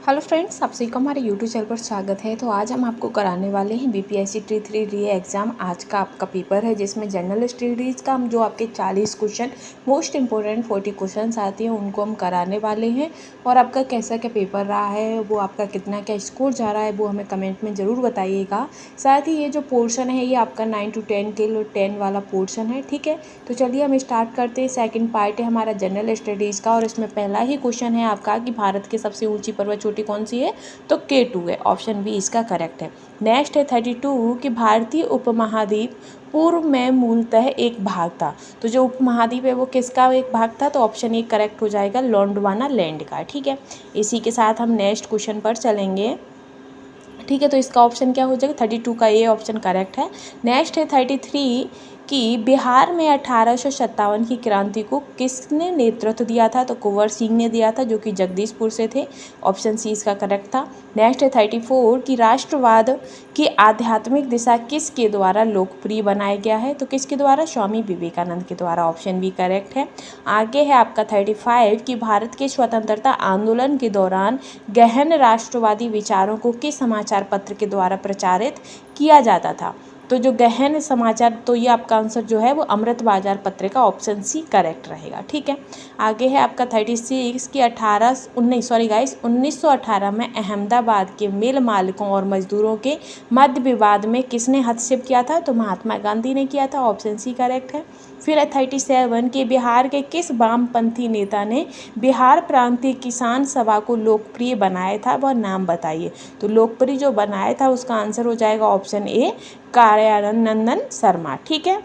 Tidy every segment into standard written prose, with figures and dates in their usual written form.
Hello friends, आप सभी को हमारे यूट्यूब चैनल पर स्वागत है। तो आज हम आपको कराने वाले हैं बीपीएससी टी 3 री एग्ज़ाम। आज का आपका पेपर है जिसमें जनरल स्टडीज़ का हम जो आपके 40 क्वेश्चन मोस्ट इंपॉर्टेंट 40 क्वेश्चंस आते हैं उनको हम कराने वाले हैं। और आपका कैसा क्या पेपर रहा है, वो आपका कितना क्या स्कोर जा रहा है, वो हमें कमेंट में ज़रूर बताइएगा। साथ ही ये जो पोर्शन है ये आपका 9 to 10 के लिए 10 वाला पोर्शन है, ठीक है। तो चलिए हम स्टार्ट करते हैं। सेकेंड पार्ट है हमारा जनरल स्टडीज़ का और इसमें पहला ही क्वेश्चन है आपका कि भारत की सबसे ऊँची पर्वत चोटी कौन सी है, तो K2 है। ऑप्शन बी इसका करेक्ट है। नेक्स्ट है 32 कि भारतीय उपमहाद्वीप पूर्व में मूलतः एक भाग था। तो जो उपमहाद्वीप है वो किसका एक भाग था, तो ऑप्शन ए करेक्ट हो जाएगा, गोंडवाना लैंड का, ठीक है। इसी के साथ हम नेक्स्ट क्वेश्चन पर चलेंगे, ठीक है। तो इसका ऑप्शन क्या हो जाएगा, 32 का ये ऑप्शन करेक्ट है। नेक्स्ट है 33 कि बिहार में 1857 की क्रांति को किसने नेतृत्व दिया था, तो कुंवर सिंह ने दिया था, जो कि जगदीशपुर से थे। ऑप्शन सी इसका करेक्ट था। नेक्स्ट है 34 कि राष्ट्रवाद की आध्यात्मिक दिशा किसके द्वारा लोकप्रिय बनाया गया है, तो किसके द्वारा, स्वामी विवेकानंद के द्वारा। ऑप्शन बी करेक्ट है। आगे है आपका 35 कि भारत के स्वतंत्रता आंदोलन के दौरान गहन राष्ट्रवादी विचारों को किस समाचार पत्र के द्वारा प्रचारित किया जाता था, तो जो गहन समाचार, तो ये आपका आंसर जो है वो अमृत बाजार पत्रिका, ऑप्शन सी करेक्ट रहेगा, ठीक है। आगे है आपका 36 की 1918 में अहमदाबाद के मिल मालिकों और मजदूरों के मध्य विवाद में किसने हस्तक्षेप किया था, तो महात्मा गांधी ने किया था। ऑप्शन सी करेक्ट है। फिर है 37 कि बिहार के किस वामपंथी नेता ने बिहार प्रांतीय किसान सभा को लोकप्रिय बनाया था, वह नाम बताइए। तो लोकप्रिय जो बनाया था उसका आंसर हो जाएगा ऑप्शन ए, कार्यानंदन शर्मा, ठीक है।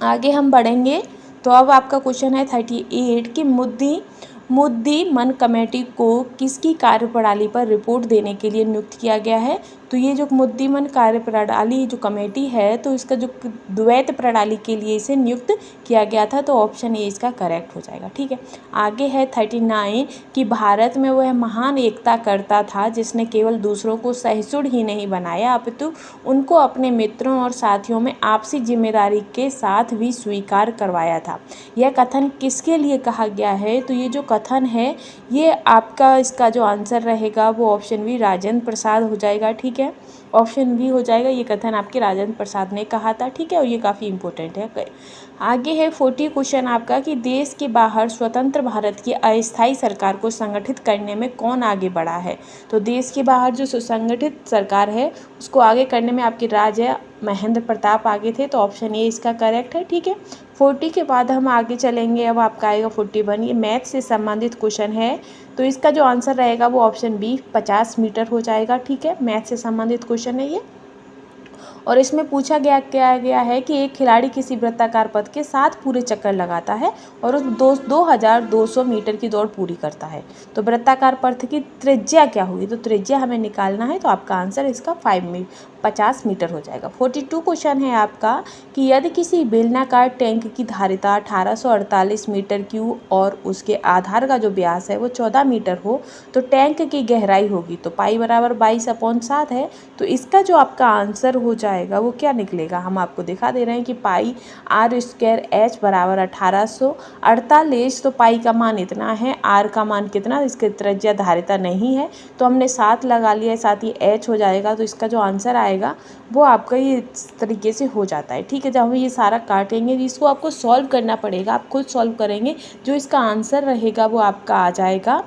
आगे हम बढ़ेंगे। तो अब आपका क्वेश्चन है 38 कि मुद्दी मन कमेटी को किसकी कार्यप्रणाली पर रिपोर्ट देने के लिए नियुक्त किया गया है, तो ये जो मुद्दी मन कार्यप्रणाली जो कमेटी है, तो इसका जो द्वैत प्रणाली के लिए इसे नियुक्त किया गया था, तो ऑप्शन ए इसका करेक्ट हो जाएगा, ठीक है। आगे है 39 कि भारत में वह महान एकता करता था जिसने केवल दूसरों को सहिष्णु ही नहीं बनाया अपितु उनको अपने मित्रों और साथियों में आपसी जिम्मेदारी के साथ भी स्वीकार करवाया था। यह कथन किसके लिए कहा गया है, तो ये जो कथन है ये आपका इसका जो आंसर रहेगा वो ऑप्शन बी राजेंद्र प्रसाद हो जाएगा, ठीक है। ऑप्शन बी हो जाएगा, ये कथन आपके राजेंद्र प्रसाद ने कहा था, ठीक है। और ये काफ़ी इंपॉर्टेंट है। आगे है 40 क्वेश्चन आपका कि देश के बाहर स्वतंत्र भारत की अस्थायी सरकार को संगठित करने में कौन आगे बढ़ा है, तो देश के बाहर जो सुसंगठित सरकार है उसको आगे करने में आपके राजा महेंद्र प्रताप आगे थे, तो ऑप्शन ए इसका करेक्ट है, ठीक है। 40 के बाद हम आगे चलेंगे। अब आपका आएगा 41, ये मैथ से संबंधित क्वेश्चन है, तो इसका जो आंसर रहेगा वो ऑप्शन बी 50 मीटर हो जाएगा, ठीक है। मैथ से संबंधित क्वेश्चन है ये। और इसमें पूछा गया है कि एक खिलाड़ी किसी वृत्ताकार पथ के साथ पूरे चक्कर लगाता है और उस 2200 मीटर की दौड़ पूरी करता है, तो वृत्ताकार पथ की त्रिज्या क्या होगी, तो त्रिज्या हमें निकालना है, तो आपका आंसर इसका 50 मीटर हो जाएगा। 42 क्वेश्चन है आपका कि यदि किसी बेलनाकार टैंक की धारिता 1848 मीटर क्यूब और उसके आधार का जो व्यास है वो 14 मीटर हो, तो टैंक की गहराई होगी, तो पाई बराबर 22/7 है, तो इसका जो आपका आंसर हो जाएगा वो क्या निकलेगा, हम आपको दिखा दे रहे हैं कि पाई r² h बराबर 1848, तो पाई का मान इतना है, r का मान कितना, इसके त्रिज्या धारिता नहीं है तो हमने 7 लगा लिया है, साथ ही h हो जाएगा, तो इसका जो आंसर आएगा वो आपका ये इस तरीके से हो जाता है, ठीक है। जब हम ये सारा काटेंगे इसको आपको सॉल्व करना पड़ेगा, आप खुद सॉल्व करेंगे, जो इसका आंसर रहेगा वो आपका आ जाएगा,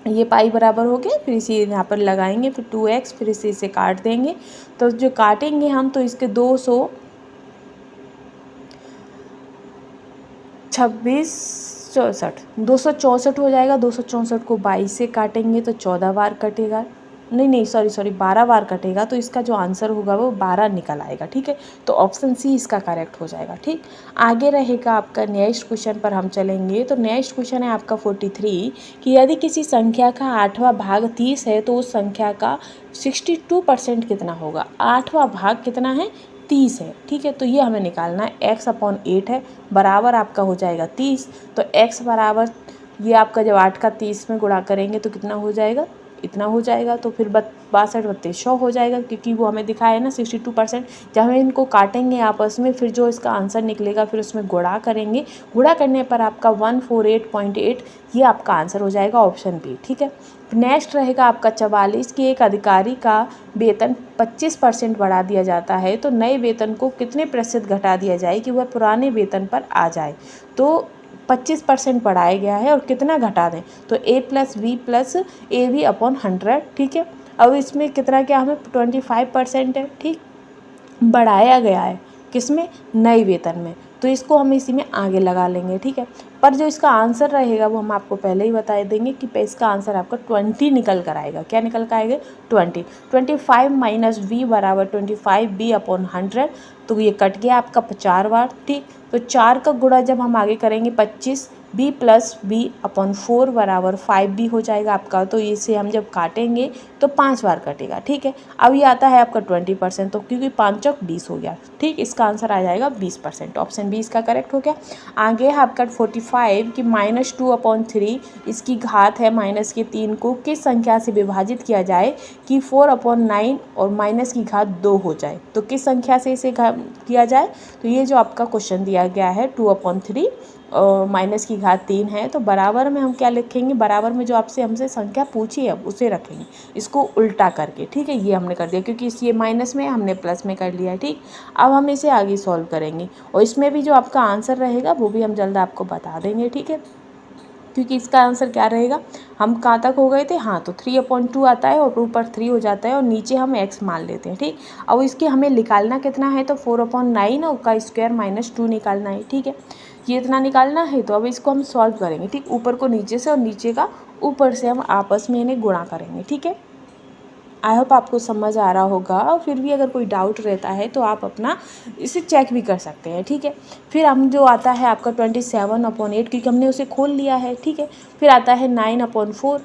ये पाई बराबर हो गया, फिर इसी यहाँ पर लगाएंगे, फिर 2x, फिर इसे काट देंगे, तो जो काटेंगे हम तो इसके 264 हो जाएगा। 264 को 22 से काटेंगे तो 14 बार कटेगा, नहीं सॉरी 12 बार कटेगा, तो इसका जो आंसर होगा वो 12 निकल आएगा, ठीक है। तो ऑप्शन सी इसका करेक्ट हो जाएगा, ठीक। आगे रहेगा आपका नेक्स्ट क्वेश्चन पर हम चलेंगे। तो नेक्स्ट क्वेश्चन है आपका 43 कि यदि किसी संख्या का 8वां भाग 30 है तो उस संख्या का 62% कितना होगा। 8वां भाग कितना है, 30 है, ठीक है। तो ये हमें निकालना है, x/8 है, बराबर आपका हो जाएगा 30, तो x बराबर ये आपका जब 8 का 30 में गुणा करेंगे तो कितना हो जाएगा इतना हो जाएगा। तो फिर 62 बत्तीस 100 हो जाएगा, क्योंकि वो हमें दिखाया है ना 62%। जब हम इनको काटेंगे आपस में, फिर जो इसका आंसर निकलेगा फिर उसमें गुणा करेंगे। गुणा करने पर आपका 148.8 ये आपका आंसर हो जाएगा, ऑप्शन बी। ठीक है। नेक्स्ट रहेगा आपका 44 कि एक अधिकारी का वेतन 25% बढ़ा दिया जाता है, तो नए वेतन को कितने प्रतिशत घटा दिया जाए कि वह पुराने वेतन पर आ जाए। तो 25% बढ़ाया गया है और कितना घटा दें, तो A+B+AB/100। ठीक है। अब इसमें कितना क्या हमें 25% है, ठीक, बढ़ाया गया है किसमें, नए वेतन में, तो इसको हम इसी में आगे लगा लेंगे। ठीक है। पर जो इसका आंसर रहेगा वो हम आपको पहले ही बता देंगे कि इसका आंसर आपका 20 निकल कर आएगा। क्या निकल कर आएगा, 20। 25 - B बराबर 25B/100, तो ये कट गया आपका 4 बार। ठीक। तो 4 का गुणा जब हम आगे करेंगे 25, B+B/4 बराबर 5B हो जाएगा आपका। तो इसे हम जब काटेंगे तो 5 बार कटेगा। ठीक है। अब ये आता है आपका 20%, तो क्योंकि 5 चौक 20 हो गया। ठीक। इसका आंसर आ जाएगा 20%, ऑप्शन बी इसका करेक्ट हो गया। आगे है आपका 45 कि -2/3 इसकी घात है -3 को किस संख्या से विभाजित किया जाए कि 4/9 और माइनस की घात 2 हो जाए। तो किस संख्या से इसे किया जाए, तो ये जो आपका क्वेश्चन दिया गया है 2/3 और माइनस की घात 3 है, तो बराबर में हम क्या लिखेंगे, बराबर में जो आपसे हमसे संख्या पूछी है उसे रखेंगे, इसको उल्टा करके। ठीक है। ये हमने कर दिया क्योंकि ये माइनस में हमने प्लस में कर लिया है। ठीक। अब हम इसे आगे सॉल्व करेंगे और इसमें भी जो आपका आंसर रहेगा वो भी हम जल्द आपको बता देंगे। ठीक है। क्योंकि इसका आंसर क्या रहेगा, हम कहाँ तक हो गए थे, हाँ, तो 3/2 आता है और ऊपर 3 हो जाता है और नीचे हम x मान लेते हैं। ठीक। अब इसके हमें निकालना कितना है, तो 4/9 और का स्क्वायर -2 निकालना है। ठीक है। ये इतना निकालना है, तो अब इसको हम सॉल्व करेंगे। ठीक। ऊपर को नीचे से और नीचे का ऊपर से हम आपस में इन्हें गुणा करेंगे। ठीक है। आई होप आपको समझ आ रहा होगा, और फिर भी अगर कोई डाउट रहता है तो आप अपना इसे चेक भी कर सकते हैं। ठीक है। फिर हम जो आता है आपका 27/8, क्योंकि हमने उसे खोल लिया है। ठीक है। फिर आता है 9/4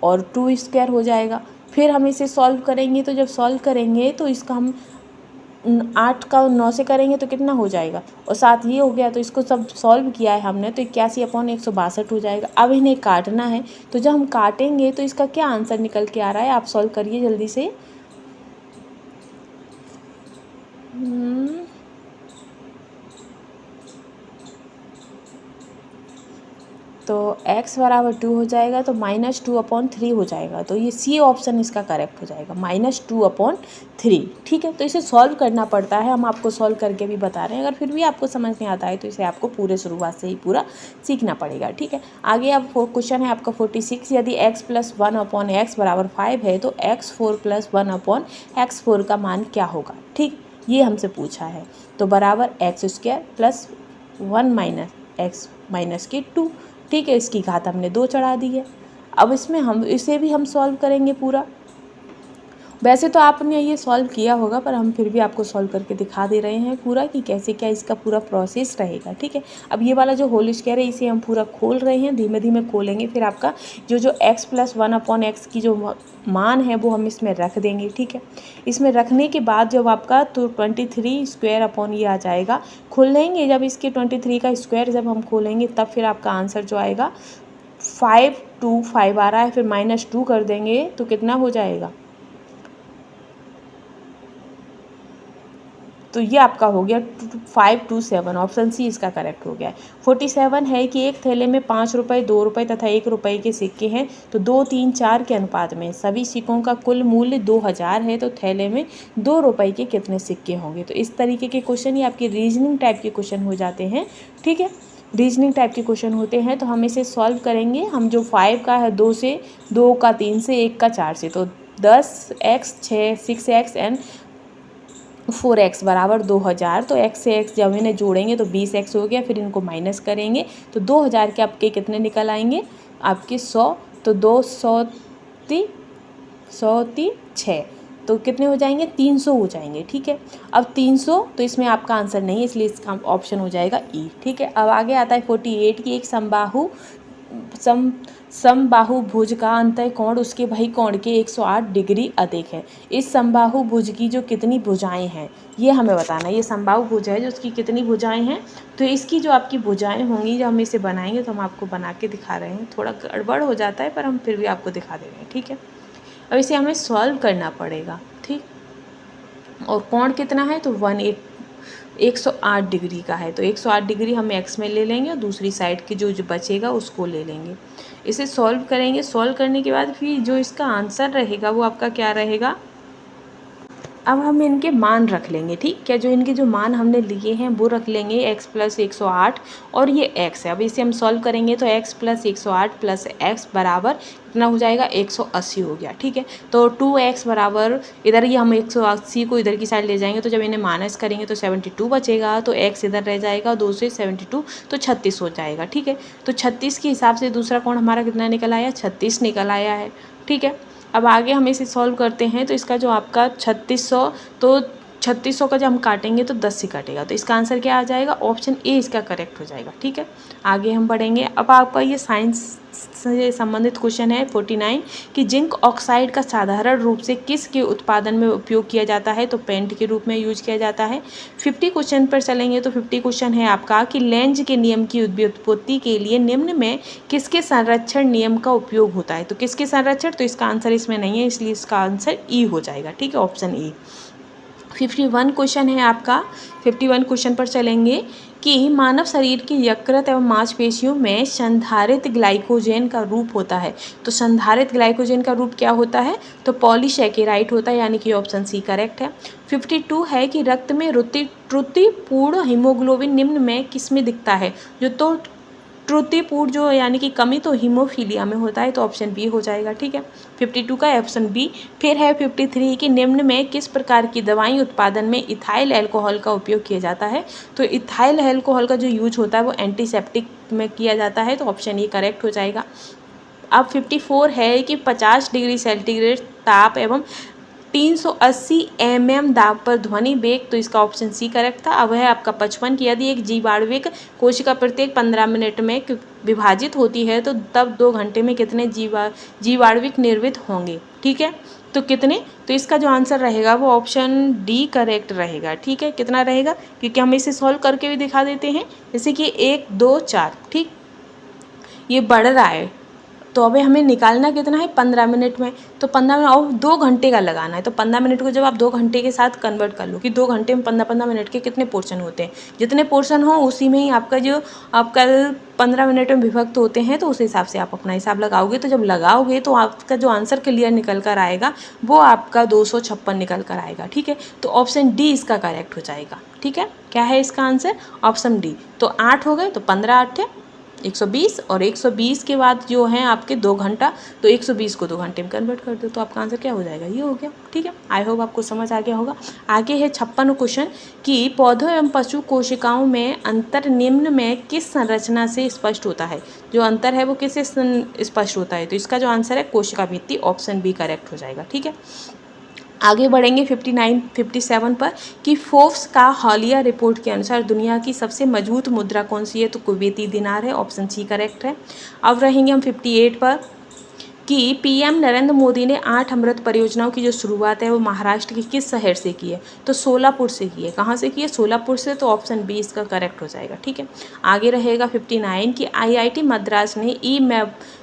और 2 स्क्वायर हो जाएगा। फिर हम इसे सॉल्व करेंगे, तो जब सॉल्व करेंगे तो इसका हम 8 का 9 से करेंगे तो कितना हो जाएगा, और साथ ये हो गया, तो इसको सब सॉल्व किया है हमने, तो 81/162 हो जाएगा। अब इन्हें काटना है, तो जब हम काटेंगे तो इसका क्या आंसर निकल के आ रहा है, आप सॉल्व करिए जल्दी से। तो x बराबर 2 हो जाएगा, तो -2/3 हो जाएगा। तो ये सी ऑप्शन इसका करेक्ट हो जाएगा, -2/3। ठीक है। तो इसे सॉल्व करना पड़ता है, हम आपको सॉल्व करके भी बता रहे हैं। अगर फिर भी आपको समझ नहीं आता है तो इसे आपको पूरे शुरुआत से ही पूरा सीखना पड़ेगा। ठीक है। आगे अब क्वेश्चन है आपका 46, यदि x + 1/x बराबर 5 है तो x4 + 1/x4 का मान क्या होगा। ठीक। ये हमसे पूछा है, तो बराबर x² + 1 - x - 2। ठीक है। इसकी घात हमने 2 चढ़ा दी है। अब इसमें हम इसे भी हम सॉल्व करेंगे पूरा। वैसे तो आपने ये सॉल्व किया होगा, पर हम फिर भी आपको सॉल्व करके दिखा दे रहे हैं पूरा कि कैसे क्या इसका पूरा प्रोसेस रहेगा। ठीक है। अब ये वाला जो होल स्क्वायर है इसे हम पूरा खोल रहे हैं, धीमे धीमे खोलेंगे। फिर आपका जो x + 1/x की जो मान है वो हम इसमें रख देंगे। ठीक है। इसमें रखने के बाद जब आपका तो 23² ये आ जाएगा, खोलेंगे जब इसके 23 का स्क्वायर जब हम खोलेंगे तब फिर आपका आंसर जो आएगा 525 आ रहा है। फिर -2 कर देंगे तो कितना हो जाएगा, तो ये आपका हो गया 527, ऑप्शन सी इसका करेक्ट हो गया है। 47 है कि एक थैले में 5 रुपये, 2 रुपये तथा 1 रुपये के सिक्के हैं, तो 2, 3, 4 के अनुपात में सभी सिक्कों का कुल मूल्य 2000 है, तो थैले में 2 रुपये के कितने सिक्के होंगे। तो इस तरीके के क्वेश्चन ये आपके रीजनिंग टाइप के क्वेश्चन हो जाते हैं। ठीक है। रीजनिंग टाइप के क्वेश्चन होते हैं, तो हम इसे सॉल्व करेंगे। हम जो 5 का है 2 से, 2 का 3 से, 1 का 4 से, तो 10x 6x एंड 4x बराबर 2000। तो x से x जब इन्हें जोड़ेंगे तो 20x हो गया। फिर इनको माइनस करेंगे तो 2000 के आपके कितने निकल आएंगे, आपके 100, तो 200 100 6, तो कितने हो जाएंगे, 300 हो जाएंगे। ठीक है। अब 300, तो इसमें आपका आंसर नहीं है, इसलिए इसका ऑप्शन हो जाएगा ई। ठीक है। अब आगे आता है 48 की एक समबाहु भुज का अंतः कोण उसके वही कोण के 108 डिग्री अधिक है। इस समबाहु भुज की जो कितनी भुजाएं हैं ये हमें बताना है। ये समबाहु भुज है जो उसकी कितनी भुजाएं हैं, तो इसकी जो आपकी भुजाएं होंगी, जब हम इसे बनाएंगे तो हम आपको बना के दिखा रहे हैं। थोड़ा गड़बड़ हो जाता है पर हम फिर भी आपको दिखा दे रहे हैं। ठीक है। अब इसे हमें सॉल्व करना पड़ेगा, ठीक। और कोण कितना है तो 108 डिग्री का है, तो 108 डिग्री हम एक्स में ले लेंगे और दूसरी साइड की जो बचेगा उसको ले लेंगे। इसे सॉल्व करेंगे, सॉल्व करने के बाद फिर जो इसका आंसर रहेगा वो आपका क्या रहेगा। अब हम इनके मान रख लेंगे, ठीक। क्या जो इनके जो मान हमने लिए हैं वो रख लेंगे, x प्लस 108 और ये x है। अब इसे हम सॉल्व करेंगे तो x प्लस 108 प्लस x बराबर कितना हो जाएगा, 180 हो गया, ठीक है। तो 2x बराबर, इधर ही हम 180 को इधर की साइड ले जाएंगे तो जब इन्हें माइनस करेंगे तो 72 बचेगा, तो x इधर रह जाएगा, 2 से 72 तो 36 हो जाएगा, ठीक है। तो 36 के हिसाब से दूसरा कोण हमारा कितना निकल आया, 36 निकल आया है, ठीक है। अब आगे हम इसे सॉल्व करते हैं तो इसका जो आपका 3600, तो 3600 का जब हम काटेंगे तो 10 से कटेगा, तो इसका आंसर क्या आ जाएगा, ऑप्शन ए इसका करेक्ट हो जाएगा, ठीक है। आगे हम बढ़ेंगे। अब आपका ये साइंस से संबंधित क्वेश्चन है 49 कि जिंक ऑक्साइड का साधारण रूप से किसके उत्पादन में उपयोग किया जाता है, तो पेंट के रूप में यूज किया जाता है। 50 क्वेश्चन पर चलेंगे तो 50 क्वेश्चन है आपका कि लेंज के नियम की व्युत्पत्ति के लिए निम्न में किसके संरक्षण नियम का उपयोग होता है, तो किसके संरक्षण, तो इसका आंसर इसमें नहीं है, इसलिए इसका आंसर ई हो जाएगा, ठीक है, ऑप्शन ई। 51 क्वेश्चन है आपका। 51 क्वेश्चन पर चलेंगे कि मानव शरीर की यकृत एवं मांसपेशियों में संधारित ग्लाइकोजन का रूप होता है, तो संधारित ग्लाइकोजन का रूप क्या होता है, तो पॉलीसैकेराइड होता है, यानी कि ऑप्शन सी करेक्ट है। 52 है कि रक्त में त्रुटिपूर्ण हीमोग्लोबिन निम्न में किस में दिखता है, जो तो त्रुटिपूर्ण जो यानी कि कमी तो हीमोफीलिया में होता है, तो ऑप्शन बी हो जाएगा, ठीक है। 52 का ऑप्शन बी। फिर है 53 कि निम्न में किस प्रकार की दवाई उत्पादन में इथाइल अल्कोहल का उपयोग किया जाता है, तो इथाइल अल्कोहल का जो यूज होता है वो एंटीसेप्टिक में किया जाता है, तो ऑप्शन ए करेक्ट हो जाएगा। अब 54 है कि 50 डिग्री सेंटीग्रेड ताप एवं 380 mm दाब पर ध्वनि वेग, तो इसका ऑप्शन सी करेक्ट था। अब है आपका 55 कि यदि एक जीवाणुविक कोशिका प्रत्येक 15 मिनट में विभाजित होती है तो तब 2 घंटे में कितने जीवाणुविक निर्मित होंगे, ठीक है, तो कितने, तो इसका जो आंसर रहेगा वो ऑप्शन डी करेक्ट रहेगा, ठीक है। कितना रहेगा, क्योंकि हम इसे सॉल्व करके भी दिखा देते हैं, जैसे कि 1 2 4, ठीक, ये बढ़ रहा है, तो अभी हमें निकालना कितना है, 15 मिनट में, तो 15 मिनट और 2 घंटे का लगाना है, तो 15 मिनट को जब आप 2 घंटे के साथ कन्वर्ट कर लो कि 2 घंटे में 15-15 मिनट के कितने पोर्शन होते हैं, जितने पोर्शन हो उसी में ही आपका जो आपका 15 मिनट में विभक्त होते हैं, तो उस हिसाब से आप अपना हिसाब लगाओगे, तो जब लगाओगे तो आपका जो आंसर क्लियर निकल कर आएगा वो आपका 256 निकल कर आएगा, ठीक है। तो ऑप्शन डी इसका करेक्ट हो जाएगा, ठीक है। क्या है इसका आंसर, ऑप्शन डी। तो 8 हो गए, तो 15 8 120 और 120 के बाद जो है आपके 2 घंटा, तो 120 को 2 घंटे में कन्वर्ट कर दो, तो आपका आंसर क्या हो जाएगा, ये हो गया, ठीक है। आई होप आपको समझ आ गया होगा। आगे है 56 क्वेश्चन कि पौधों एवं पशु कोशिकाओं में अंतर निम्न में किस संरचना से स्पष्ट होता है, जो अंतर है वो किससे स्पष्ट होता है, तो इसका जो आंसर है कोशिका भित्ति, ऑप्शन बी करेक्ट हो जाएगा, ठीक है। आगे बढ़ेंगे 57 पर कि फोर्ब्स का हालिया रिपोर्ट के अनुसार दुनिया की सबसे मजबूत मुद्रा कौन सी है, तो कुवैती दिनार है, ऑप्शन सी करेक्ट है। अब रहेंगे हम 58 पर कि पीएम नरेंद्र मोदी ने 8 अमृत परियोजनाओं की जो शुरुआत है वो महाराष्ट्र के किस शहर से की है, तो सोलापुर से की है। कहाँ से की है, सोलापुर से, तो ऑप्शन बी इसका करेक्ट हो जाएगा, ठीक है। आगे रहेगा 59 कि आईआईटी मद्रास ने ई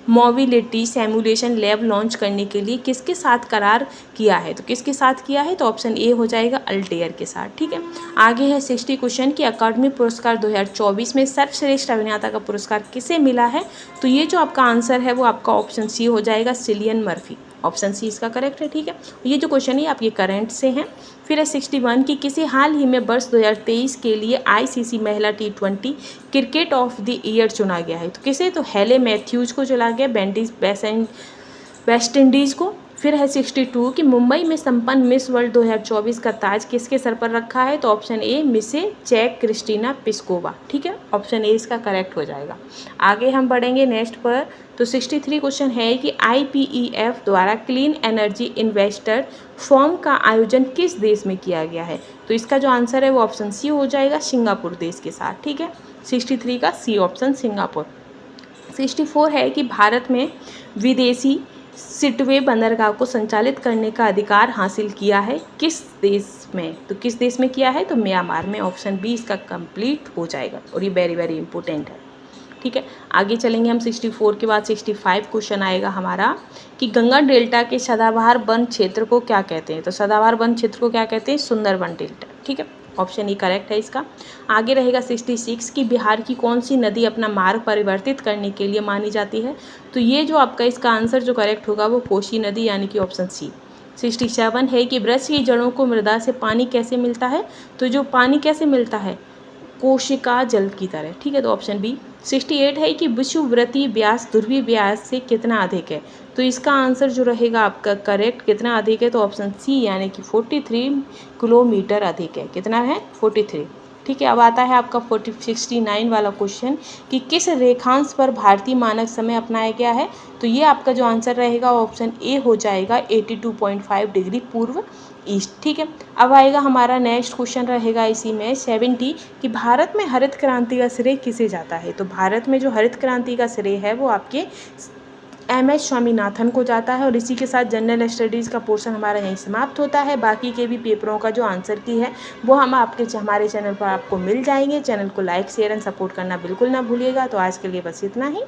मोबिलिटी सिमुलेशन लैब लॉन्च करने के लिए किसके साथ करार किया है, तो किसके साथ किया है, तो ऑप्शन ए हो जाएगा अल्टेयर के साथ, ठीक है। आगे है 60 क्वेश्चन कि अकादमी पुरस्कार 2024 में सर्वश्रेष्ठ अभिनेता का पुरस्कार किसे मिला है, तो ये जो आपका आंसर है वो आपका ऑप्शन सी हो जाएगा, सिलियन मर्फी, ऑप्शन सी इसका करेक्ट है, ठीक है। ये जो क्वेश्चन है आपके करंट से हैं। फिर है 61 कि किसी हाल ही में वर्ष 2023 के लिए आईसीसी महिला T20 cricket of the year चुना गया है, तो किसे, तो हेले मैथ्यूज को चुना गया, वेस्ट इंडीज़ को। फिर है 62 कि मुंबई में संपन्न मिस वर्ल्ड 2024 का ताज किसके सर पर रखा है, तो ऑप्शन ए मिसे चेक क्रिस्टीना पिस्कोवा, ठीक है, ऑप्शन ए इसका करेक्ट हो जाएगा। आगे हम बढ़ेंगे नेक्स्ट पर, तो 63 क्वेश्चन है कि IPEF द्वारा क्लीन एनर्जी इन्वेस्टर फॉर्म का आयोजन किस देश में किया गया है, तो इसका जो आंसर है वो ऑप्शन सी हो जाएगा, सिंगापुर देश के साथ, ठीक है। 63 का सी ऑप्शन, सिंगापुर। 64 है कि भारत में विदेशी सिटवे बंदरगाह को संचालित करने का अधिकार हासिल किया है किस देश में, तो किस देश में किया है, तो म्यांमार में, ऑप्शन बी इसका कंप्लीट हो जाएगा, और ये वेरी वेरी इंपॉर्टेंट है। ठीक है, आगे चलेंगे हम 64 के बाद 65 क्वेश्चन आएगा हमारा कि गंगा डेल्टा के सदाबहार वन क्षेत्र को क्या कहते हैं। तो सदाबहार वन क्षेत्र को क्या कहते हैं, सुंदरबन डेल्टा। ठीक है, ऑप्शन ई करेक्ट है इसका। आगे रहेगा 66 कि बिहार की कौन सी नदी अपना मार्ग परिवर्तित करने के लिए मानी जाती है। तो ये जो आपका इसका आंसर जो करेक्ट होगा वो कोसी नदी यानी कि ऑप्शन सी। 67 है कि वृक्ष की जड़ों को मृदा से पानी कैसे मिलता है। तो जो पानी कैसे मिलता है, कोशिका जल की तरह। ठीक है, तो ऑप्शन बी। 68 है कि विषुववृत्तीय व्यास ध्रुवीय व्यास से कितना अधिक है। तो इसका आंसर जो रहेगा आपका करेक्ट कितना अधिक है, तो ऑप्शन सी यानी कि 43 किलोमीटर अधिक है। कितना है, 43। ठीक है, अब आता है आपका 69 वाला क्वेश्चन कि किस रेखांश पर भारतीय मानक समय अपनाया गया है। तो ये आपका जो आंसर रहेगा ऑप्शन ए हो जाएगा 82.5 डिग्री पूर्व ईस्ट। ठीक है, अब आएगा हमारा नेक्स्ट क्वेश्चन रहेगा इसी में 70 कि भारत में हरित क्रांति का श्रेय किसे जाता है। तो भारत में जो हरित क्रांति का श्रेय है वो आपके MS स्वामीनाथन को जाता है। और इसी के साथ जनरल स्टडीज़ का पोर्शन हमारा यहीं समाप्त होता है। बाकी के भी पेपरों का जो आंसर की है वो हम हमारे चैनल पर आपको मिल जाएंगे। चैनल को लाइक शेयर एंड सपोर्ट करना बिल्कुल ना भूलिएगा। तो आज के लिए बस इतना ही।